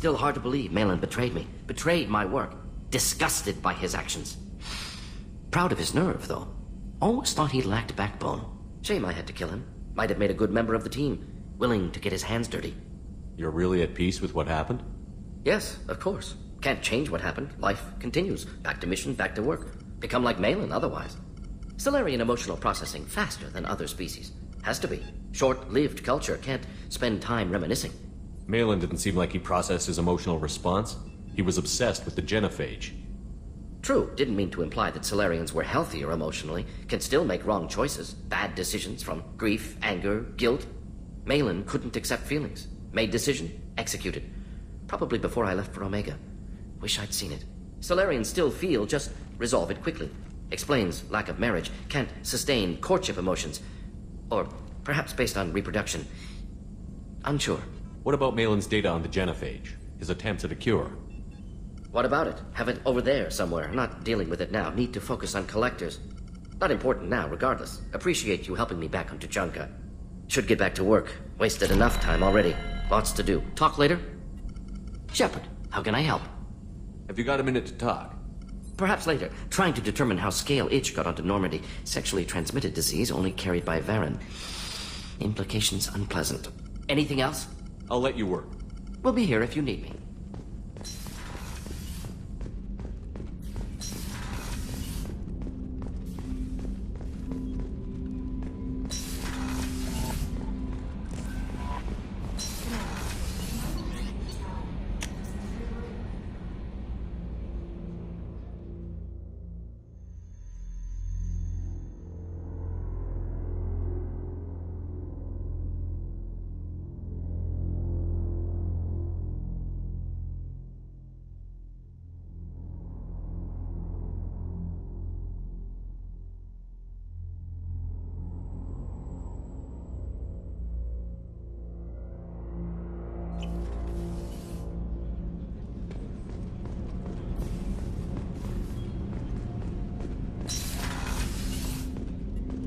Still hard to believe Malin betrayed me. Betrayed my work. Disgusted by his actions. Proud of his nerve, though. Always thought he lacked backbone. Shame I had to kill him. Might have made a good member of the team. Willing to get his hands dirty. You're really at peace with what happened? Yes, of course. Can't change what happened. Life continues. Back to mission, back to work. Become like Malin otherwise. Solarian emotional processing faster than other species. Has to be. Short-lived culture can't spend time reminiscing. Malin didn't seem like he processed his emotional response. He was obsessed with the genophage. True, didn't mean to imply that Solarians were healthier emotionally, can still make wrong choices, bad decisions from grief, anger, guilt. Malin couldn't accept feelings. Made decision, executed. Probably before I left for Omega. Wish I'd seen it. Solarians still feel, just resolve it quickly. Explains lack of marriage, can't sustain courtship emotions. Or perhaps based on reproduction. Unsure. What about Malin's data on the genophage? His attempts at a cure? What about it? Have it over there somewhere. Not dealing with it now. Need to focus on collectors. Not important now, regardless. Appreciate you helping me back on Tuchunka. Should get back to work. Wasted enough time already. Lots to do. Talk later? Shepard, how can I help? Have you got a minute to talk? Perhaps later. Trying to determine how scale itch got onto Normandy. Sexually transmitted disease only carried by Varen. Implications unpleasant. Anything else? I'll let you work. We'll be here if you need me.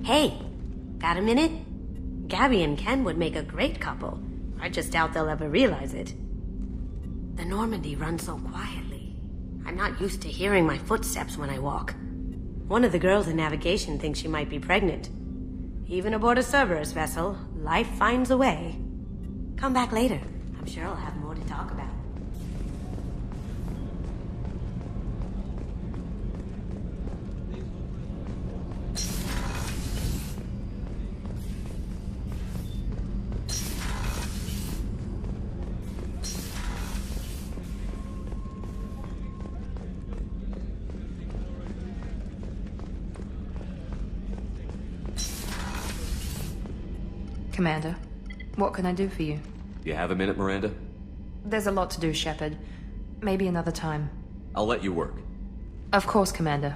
Hey, got a minute? Gabby and Ken would make a great couple. I just doubt they'll ever realize it. The Normandy runs so quietly. I'm not used to hearing my footsteps when I walk. One of the girls in navigation thinks she might be pregnant. Even aboard a Cerberus vessel, life finds a way. Come back later. I'm sure I'll have more to talk about. Commander, what can I do for you? You have a minute, Miranda? There's a lot to do, Shepard. Maybe another time. I'll let you work. Of course, Commander.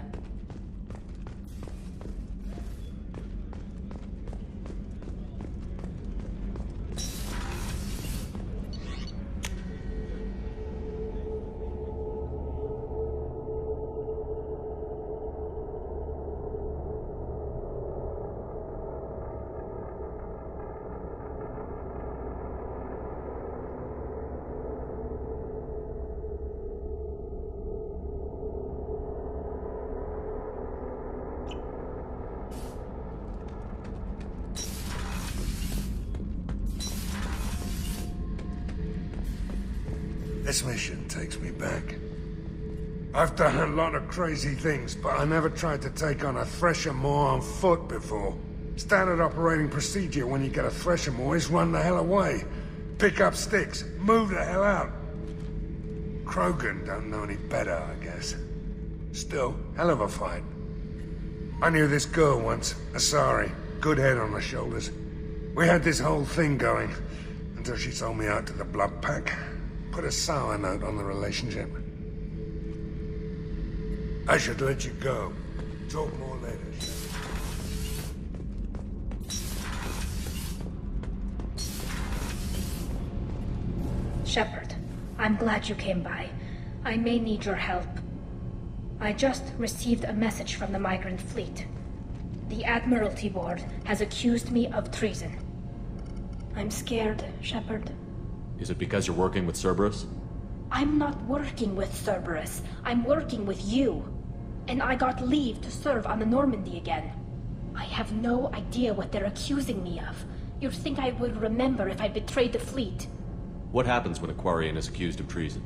This mission takes me back. I've done a lot of crazy things, but I never tried to take on a thresher maw on foot before. Standard operating procedure when you get a thresher maw is run the hell away. Pick up sticks, move the hell out. Krogan don't know any better, I guess. Still, hell of a fight. I knew this girl once, Asari. Good head on her shoulders. We had this whole thing going, until she sold me out to the Blood Pack. Put a sour note on the relationship. I should let you go. Talk more later. Shepard, I'm glad you came by. I may need your help. I just received a message from the migrant fleet. The Admiralty Board has accused me of treason. I'm scared, Shepard. Is it because you're working with Cerberus? I'm not working with Cerberus. I'm working with you. And I got leave to serve on the Normandy again. I have no idea what they're accusing me of. You'd think I would remember if I betrayed the fleet. What happens when a Quarian is accused of treason?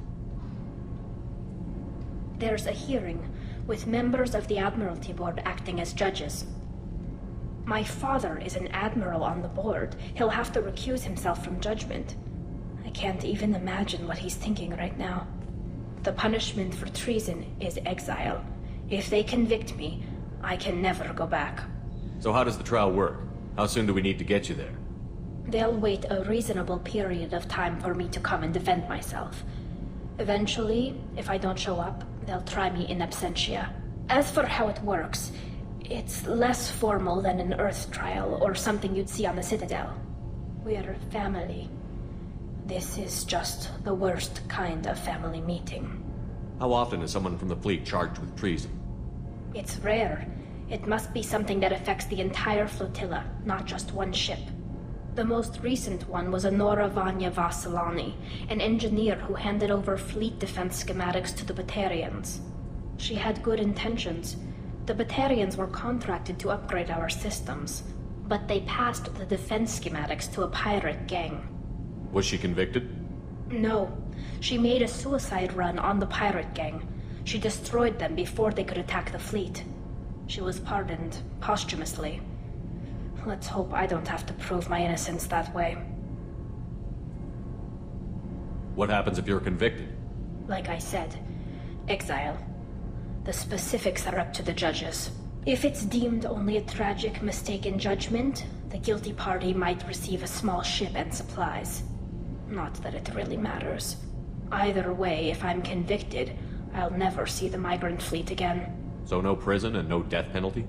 There's a hearing, with members of the Admiralty Board acting as judges. My father is an admiral on the board. He'll have to recuse himself from judgment. I can't even imagine what he's thinking right now. The punishment for treason is exile. If they convict me, I can never go back. So how does the trial work? How soon do we need to get you there? They'll wait a reasonable period of time for me to come and defend myself. Eventually, if I don't show up, they'll try me in absentia. As for how it works, it's less formal than an Earth trial or something you'd see on the Citadel. We're family. This is just the worst kind of family meeting. How often is someone from the fleet charged with treason? It's rare. It must be something that affects the entire flotilla, not just one ship. The most recent one was Honora Vanya Vassilani, an engineer who handed over fleet defense schematics to the Batarians. She had good intentions. The Batarians were contracted to upgrade our systems, but they passed the defense schematics to a pirate gang. Was she convicted? No. She made a suicide run on the pirate gang. She destroyed them before they could attack the fleet. She was pardoned, posthumously. Let's hope I don't have to prove my innocence that way. What happens if you're convicted? Like I said, exile. The specifics are up to the judges. If it's deemed only a tragic mistake in judgment, the guilty party might receive a small ship and supplies. Not that it really matters. Either way, if I'm convicted, I'll never see the migrant fleet again. So no prison and no death penalty?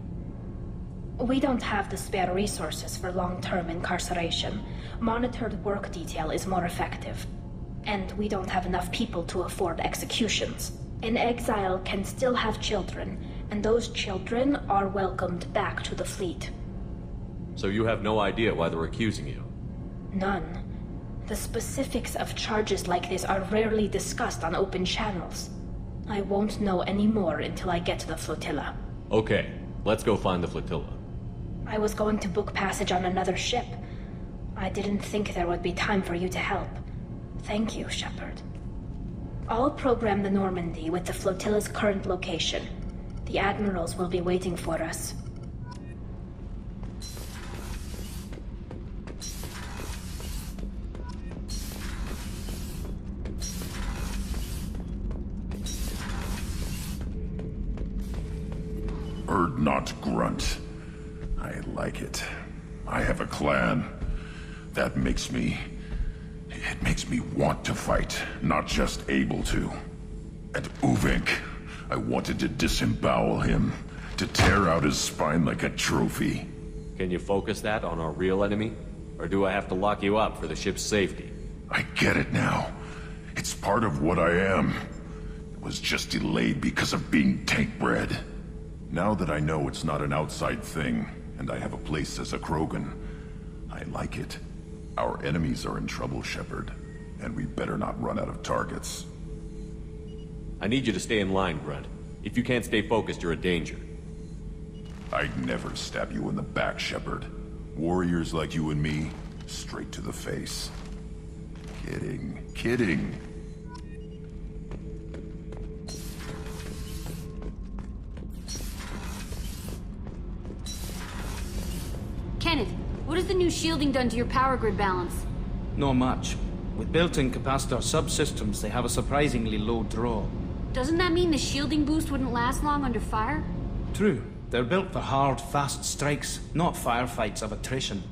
We don't have the spare resources for long-term incarceration. Monitored work detail is more effective. And we don't have enough people to afford executions. An exile can still have children, and those children are welcomed back to the fleet. So you have no idea why they're accusing you? None. The specifics of charges like this are rarely discussed on open channels. I won't know any more until I get to the flotilla. Okay, let's go find the flotilla. I was going to book passage on another ship. I didn't think there would be time for you to help. Thank you, Shepard. I'll program the Normandy with the flotilla's current location. The admirals will be waiting for us. Not Grunt. I like it. I have a clan. That makes me... It makes me want to fight, not just able to. At Uvink, I wanted to disembowel him, to tear out his spine like a trophy. Can you focus that on our real enemy? Or do I have to lock you up for the ship's safety? I get it now. It's part of what I am. It was just delayed because of being tank-bred. Now that I know it's not an outside thing, and I have a place as a Krogan, I like it. Our enemies are in trouble, Shepard, and we better not run out of targets. I need you to stay in line, Grunt. If you can't stay focused, you're a danger. I'd never stab you in the back, Shepard. Warriors like you and me, straight to the face. Kidding, kidding. Kenneth, what has the new shielding done to your power grid balance? Not much. With built-in capacitor subsystems, they have a surprisingly low draw. Doesn't that mean the shielding boost wouldn't last long under fire? True. They're built for hard, fast strikes, not firefights of attrition.